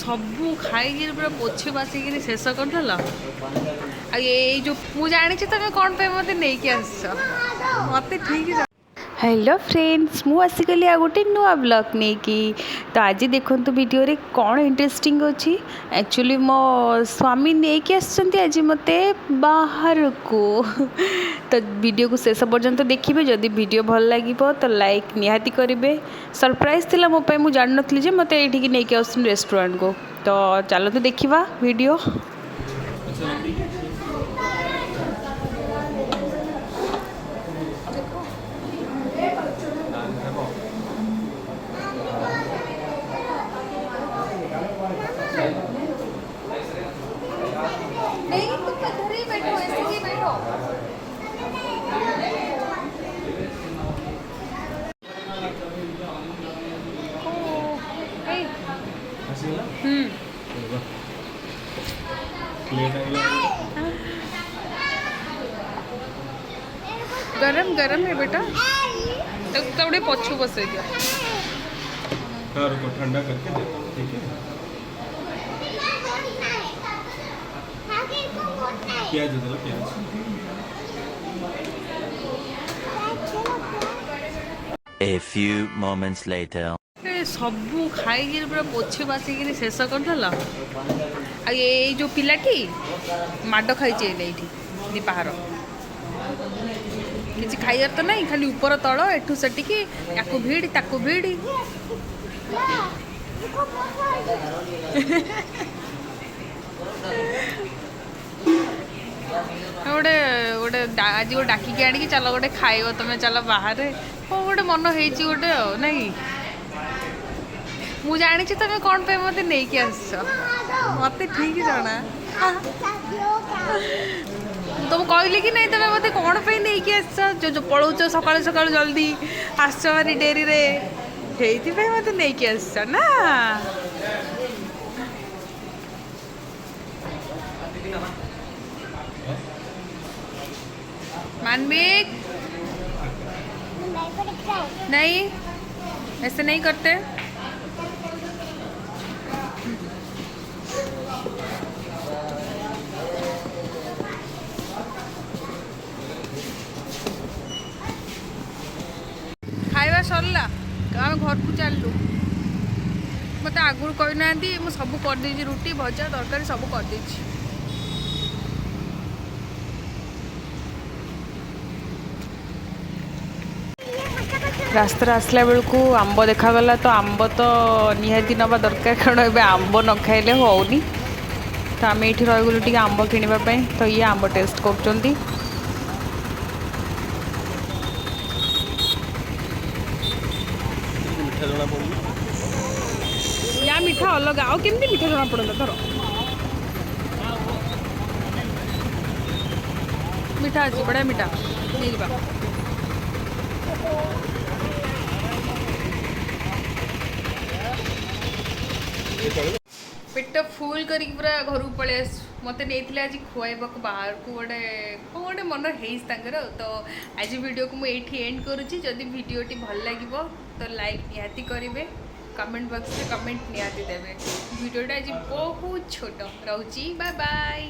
सबू खाई पूरा पोछे बासिक शेष करदेल जो मुझे जानी तुम कौन पे मत नहीं कि आस मत ठीक। हेलो फ्रेंड्स मु आसिकली आ गोटे नुआ ब्लॉग नहीं कि तो आज देखो वीडियो रे कौन इंटरेस्टिंग अच्छी एक्चुअली मो स्वामी नहीं कि आज मत बाहर को तो वीडियो को शेष पर्यंत देखिए जदि वीडियो भल लगे तो लाइक निहाती करेंगे। सरप्राइज थिला मो पे मु जान नथली जे मते एठी नहीं कि आसन रेस्टोरेंट को तो चलो तो देखिबा वीडियो। नहीं तुम इधर ही बैठो ऐसे ही बैठो। गरम गरम है बेटा तो थोड़े पछू बसे दिया को ठंडा करके देता हूं ठीक है। प्याज दे दो प्याज। A few moments later. सबू खाई पूरा पोछे बासिक शेष करदेल जो पिलाटी माड खाई दीपार किसी खाइबार तो नहीं खाली ऊपर तल एठू सेटिकी याकू भिड़ी ताकू भिड़ी गोटे गोटे आज गोटे डाकिकी आनिकी चलो गोटे खाइब तुम चलो बाहर कौन गोटे मन होटे नहीं मुझे जानी तुम कौन पे मत नहीं कि आस मत ठीक जाना तुम कहले कि नहीं तुम मत कौन पे नहीं कि आस जो पलाऊच सकाल सकाल जल्दी आस भारी डेरी रे मत नहीं कि आस ना मानविक नहीं ऐसे नहीं करते। खाଇବା सरला आम घर को चलू मत आगुरी कहना मुझे सब करदे रुटी भजा तरकारी सब करदे। रास्ता आसला बेलू आंब देखागला तो आंब तो निहाती नवा दरकार कारण ए आंब न खाइले होनी तो आम ये रहीगलु टी आंब किणापी तो ये आंब टेस्ट कर या मीठा अलग आउ केमती मीठा जना पड़ता थर मीठा अच्छी बड़ा मीठा नहीं जा पेट फुल कर पूरा घर को पलि आस मत नहीं आज खुआबा बाहर को गोटे कौन गोटे मन हो तो आज वीडियो को मुझे एंड करुँची जदि वीडियोटी भल लगे तो लाइक निहाती करेंगे कमेंट बॉक्स में कमेंट निहाती देवे। वीडियोटा आज बहुत छोट रोची बाय बाय।